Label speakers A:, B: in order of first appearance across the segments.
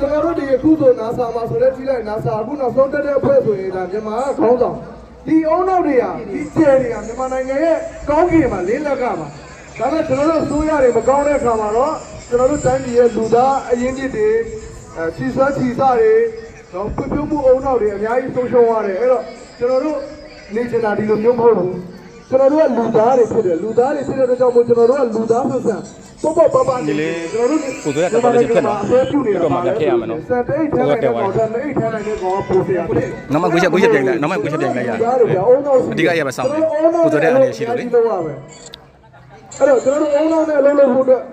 A: ကျွန်တော်တို့ဒီအခုဆို NASA မှာဆိုတဲ့ကြီးလိုက် NASA အခုနောက်ဆုံးတက်တဲ့အဖွဲ့ဆိုရင်ဒါမြန်မာခေါင်းဆောင်ဒီအုံနောက်တွေကဒီကျယ်တွေကမြန်မာနိုင်ငံရဲ့ကောင်းကင်မှာလင်းလက်ကမှာဒါနဲ့ကျွန်တော်တို့ဆိုးရတယ်မကောင်းတဲ့အခါမှာတော့ကျွန်တော်တို့တိုင်းပြည်ရဲ့လူသားအရင်းမြစ်တွေချီဆွဲချီစတွေတော့ပြပြမှုအုံနောက်တွေအများကြီးဆုံးရှုံးရတယ်အဲ့တော့ကျွန်တော်တို့နေချင်တာဒီလိုမျိုးမဟုတ်ဘူးကျွန်တော်တို့ကလူသားတွေဖြစ်တယ်လူသားတွေဖြစ်တဲ့အတွက်ကြောင့်မို့ကျွန်တော်တို့ကလူသားဆက်ဆံပေါ့ပေါ့ပါနေကျွန်တော်တို့
B: ကိုယ်တို့ရတော်တော်လေးဖြစ်တော့တော့မှလက်ထည့်ရမယ်နော်ကိုယ်ကတဲသွားတယ်နောက်မှကိုချက်ပြိုင်လိုက်နောက်မှကိုချက်ပြိုင်လိုက်ရတယ်အဓိကရပဲစောင့်တယ်ကိုယ်တို့တဲ့အနေရှိလို့လေ
A: အဲ့တော့ကျွန်တော်တို့အုံနောက်နဲ့အလုံးလုံးဖို့အတွက်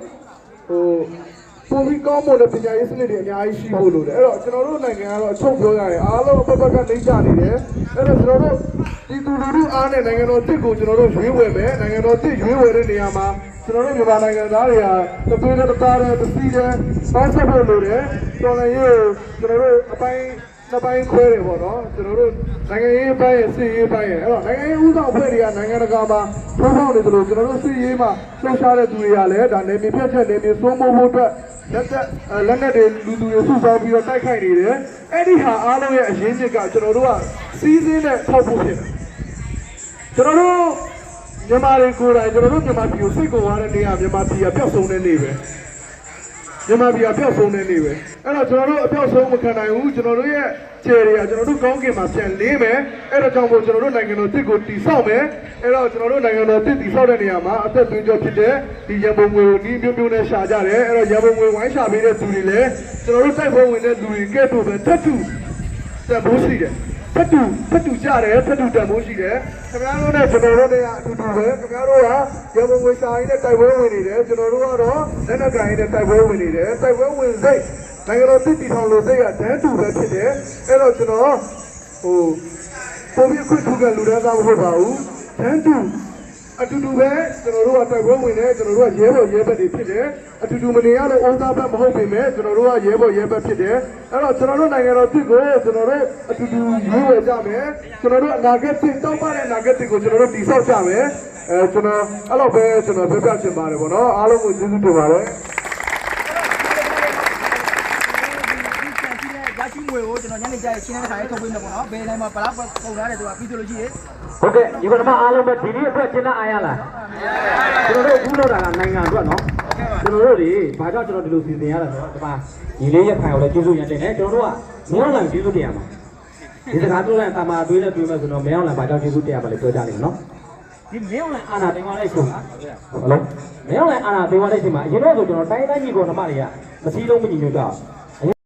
A: ပုံပြီးကောင်းမွန်တဲ့ပညာရေးစနစ်တွေအများကြီးရှိဖို့လိုတယ်အဲ့တော့ကျွန်တော်တို့နိုင်ငံကတော့အချုပ်ပြောရတယ်အားလုံးအပတ်ကနေကြနေတယ်အဲ့တော့ကျွန်တော်တို့ဒီသူလူထုအားနဲ့နိုင်ငံတော်တစ်ကိုကျွန်တော်တို့ရွေးဝယ်မယ်နိုင်ငံတော်တစ်ရွေးဝယ်တဲ့နေရာမှာကျွန်တော်တို့မြန်မာနိုင်ငံသားတွေကတသွေးနဲ့တသားနဲ့တစီးနဲ့ပေါင်းစပ်ဖို့လိုတယ်တော်လည်းရေးကျွန်တော်တို့အပိုင်းနှစ်ပိုင်းခွဲတယ်ပေါ့နော်ကျွန်တော်တို့နိုင်ငံရေးပိုင်းရဲ့စစ်ရေးပိုင်းရဲ့အဲ့တော့နိုင်ငံရေးဥဆောင်အဖွဲ့တွေကနိုင်ငံတကာမှာထိုးဖောက်နေတယ်လို့ကျွန်တော်တို့စစ်ရေးမှာလှုပ်ရှားတဲ့သူတွေကလည်းဒါနယ်မြေဖြတ်ချက်နယ်မြေစိုးမိုးဖို့အတွက်လက်နက်တွေလူတွေစုဆောင်းပြီးတော့တိုက်ခိုက်နေတယ်အဲ့ဒီဟာအားလုံးရဲ့အရင်းမြစ်ကကျွန်တော်တို့ကစီးစင်းနဲ့ထောက်ဖို့ဖြစ်တယ်ကျွန်တော်တို့မြန်မာတွေကိုယ်တိုင်ကျွန်တော်တို့မြန်မာပြည်ကိုစိတ်ကိုဝါတဲ့နေရာမြန်မာပြည်ကပျောက်ဆုံးတဲ့နေပဲမြန်မာပြည်ကပျောက်ဆုံးတဲ့နေပဲအဲ့တော့ကျွန်တော်တို့အပျောက်ဆုံးမခံနိုင်ဘူးကျွန်တော်တို့ရဲ့ခြေတွေကကျွန်တော်တို့ကောင်းကင်မှာပြန်လေးမယ်အဲ့တော့ကြောင့်မို့ကျွန်တော်တို့နိုင်ငံတော်တစ်ကိုတည်ဆောက်မယ်အဲ့တော့ကျွန်တော်တို့နိုင်ငံတော်တစ်တည်ဆောက်တဲ့နေရာမှာအသက်သွင်းကြောဖြစ်တဲ့ဒီရန်ပုံငွေကိုဒီမျိုးမျိုးနဲ့ရှာကြတယ်အဲ့တော့ရန်ပုံငွေဝိုင်းရှာပေးတဲ့သူတွေလည်းကျွန်တော်တို့တိုက်ပွဲဝင်တဲ့လူတွေကဲ့သို့ပဲထပ်တူတက်ဖို့ရှိတယ်ဖတ်တူကြတယ်ဖတ်တူတန်ဖို့ရှိတယ်ခင်ဗျားတို့နဲ့ကျွန်တော်တို့နဲ့အတူတူပဲခင်ဗျားတို့ကရန်ကုန်ငွေစာရင်းနဲ့တိုက်ပွဲဝင်နေတယ်ကျွန်တော်တို့ကတော့လက်နက်ကိုင်နဲ့တိုက်ပွဲဝင်နေတယ်တိုက်ပွဲဝင်စိတ်နိုင်ငံတော်တည်ထောင်လို့စိတ်ကတန်းတူပဲဖြစ်တယ်အဲ့တော့ကျွန်တော်ပုံပြီးခွင့်ထူကလူတန်းစားမဟုတ်ပါဘူးတန်းတူအတူတူပဲကျွန်တော်တို့ကတိုက်ပွဲဝင်တယ်ကျွန်တော်တို့ကရဲဘော်ရဲဘက်တွေဖြစ်တယ်အတူတူမနေရလို့အော်သားဘက်မဟုတ်ပေမဲ့ကျွန်တော်တို့ကရဲဘော်ရဲဘက်ဖြစ်တယ်အဲ့တော့ကျွန်တော်တို့နိုင်ငံတော်တစ်ကိုကျွန်တော်တို့အတူတူရွေးဝယ်ကြမယ်ကျွန်တော်တို့အနာဂတ်တစ်တောက်ပတဲ့အနာဂတ်တစ်ကိုကျွန်တော်တို့တည်ဆောက်ကြမယ်ကျွန်တော်အဲ့လိုပဲကျွန်တော်ပြောပြချင်ပါတယ်ပေါ့နော်အားလုံးကိုကျေးဇူးတင်ပါတယ်
C: ရှိငွေကိုကျွန်တော်ညနေကျရင်ရှင်းတဲ့ခါလေးထုတ်ပေးမယ်ပေါ့နော်ဘယ်တိုင်းမှာဘလောက်ပုံထားတယ်ဆိုတာပြီးဆိုလို့ရှိရင်
D: ဟုတ်ကဲ့ဒီကတော့အားလုံးပဲဒီနေ့အတွက်ရှင်းအားရလားကျွန်တော်တို့အခုလောက်တာကနိုင်ငံအတွက်နော်ကျွန်တော်တို့တွေဘာကြောင့်ကျွန်တော်ဒီလိုစီစဉ်ရတာဆိုတော့ဒီမှာညီလေးရခိုင်ကိုလည်းကျေးဇူးရတင်တယ်ကျွန်တော်တို့ကမင်းအောင်လန်ကျေးဇူးတင်ရမှာဒီစကားပြောလိုက်တာမှာတွေးနဲ့တွေးမယ်ဆိုတော့မင်းအောင်လန်ဘာကြောင့်ကျေးဇူးတင်ရမှာလဲပြောကြလိမ့်မယ်နော်ဒီမင်းအောင်လန်အာနာတင်သွားလိုက်ဆိုဟုတ်လားမင်းအောင်လန်အာနာတင်သွားလိုက်ဆိုမှာအရင်တော့ဆိုကျွန်တော်တိုင်းတိုင်းကြီးပေါ်ဓမ္မတွေကမစည်းလုံးမညီညွတ်တော့